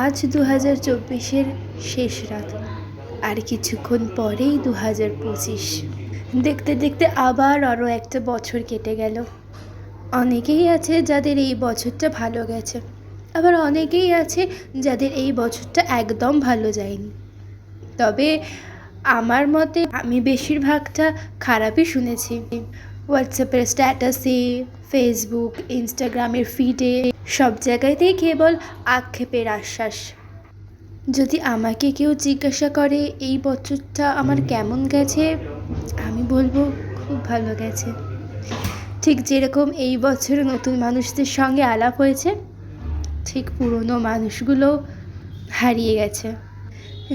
আজ 2024-এর শেষ রাত, আর কিছুক্ষণ পরেই 2025। দেখতে দেখতে আবার আরও একটা বছর কেটে গেল। অনেকেই আছে যাদের এই বছরটা ভালো গেছে, আবার অনেকেই আছে যাদের এই বছরটা একদম ভালো যায়নি। তবে আমার মতে আমি বেশিরভাগটা খারাপই শুনেছি। হোয়াটসঅ্যাপের স্ট্যাটাসে, ফেসবুক, ইনস্টাগ্রামের ফিডে, সব জায়গাতেই কেবল আক্ষেপের আশ্বাস। যদি আমাকে কেউ জিজ্ঞাসা করে এই বছরটা আমার কেমন গেছে, আমি বলবো খুব ভালো গেছে। ঠিক যেরকম এই বছর নতুন মানুষদের সঙ্গে আলাপ হয়েছে, ঠিক পুরনো মানুষগুলো হারিয়ে গেছে।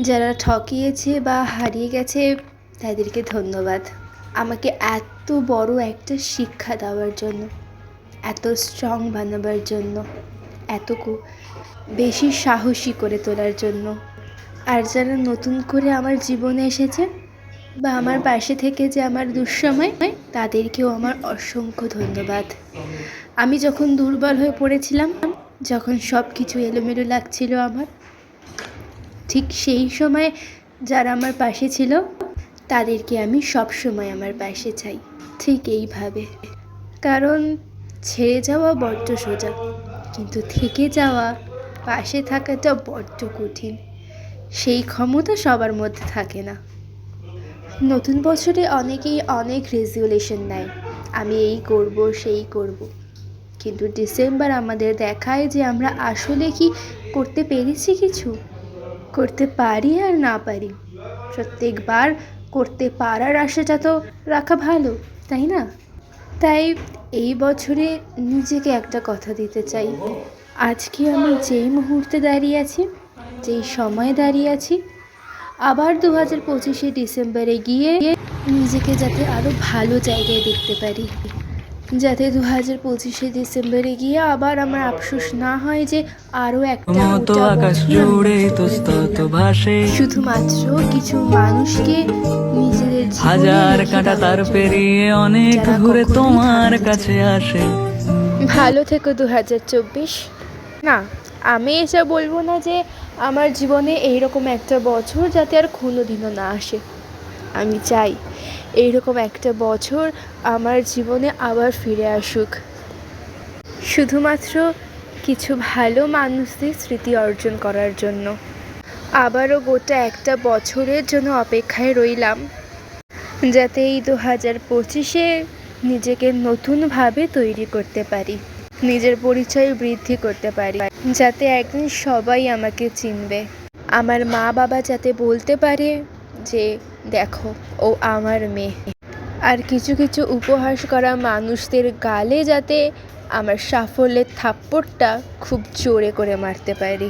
যারা ঠকিয়েছে বা হারিয়ে গেছে তাদেরকে ধন্যবাদ, আমাকে এত বড় একটা শিক্ষা দেওয়ার জন্য, এত স্ট্রং বানাবার জন্য, এত বেশি সাহসী করে তোলার জন্য। আর যারা নতুন করে আমার জীবনে এসেছে বা আমার পাশে থেকে যে আমার দুঃসময়, তাদেরকেও আমার অসংখ্য ধন্যবাদ। আমি যখন দুর্বল হয়ে পড়েছিলাম, যখন সব কিছু এলোমেলো লাগছিল আমার, ঠিক সেই সময় যারা আমার পাশে ছিল তাদেরকে আমি সব সময় আমার পাশে চাই, ঠিক এইভাবে। কারণ ছেড়ে যাওয়া বড্ড সোজা, কিন্তু থেকে যাওয়া, পাশে থাকাটা বড্ড কঠিন। সেই ক্ষমতা সবার মধ্যে থাকে না। নতুন বছরে অনেকেই অনেক রেজুলেশন নেয়, আমি এই করব সেই করব, কিন্তু ডিসেম্বর আমাদের দেখায় যে আমরা আসলে কি করতে পেরেছি, কিছু করতে পারি আর না পারি। প্রত্যেকবার করতে পারার আশাটা তো রাখা ভালো, তাই না? তাই এই বছরে নিজেকে একটা কথা দিতে চাই, আজকে আমি যেই মুহূর্তে দাঁড়িয়ে আছি, যেই সময়ে দাঁড়িয়ে আছি, আবার 2025 ডিসেম্বরে গিয়ে নিজেকে যাতে আরও ভালো জায়গায় দেখতে পারি, যাতে 2025 ডিসেম্বরে গিয়ে আবার আমার আফসোস না হয় যে আরও একটা শুধুমাত্র কিছু মানুষকে নিজেদের হাজার কাঁটা তার পেরিয়ে অনেক ঘুরে তোমার কাছে আসে। ভালো থেকো 2024। না, আমি এসব বলবো না যে আমার জীবনে এইরকম একটা বছর যাতে আর কোনোদিনও না আসে। আমি চাই এইরকম একটা বছর আমার জীবনে আবার ফিরে আসুক, শুধুমাত্র কিছু ভালো মানুষদের স্মৃতি অর্জন করার জন্য। আবারও গোটা একটা বছরের জন্য অপেক্ষায় রইলাম, যাতে এই 2025-এ নিজেকে নতুনভাবে তৈরি করতে পারি, নিজের পরিচয় বৃদ্ধি করতে পারি, যাতে একদিন সবাই আমাকে চিনবে। আমার মা বাবা যাতে বলতে পারে যে দেখো, ও আমার মেয়ে। আর কিছু কিছু উপহাস করা মানুষদের গালে যাতে আমার সাফল্যের থাপ্পড়টা খুব জোরে করে মারতে পারি।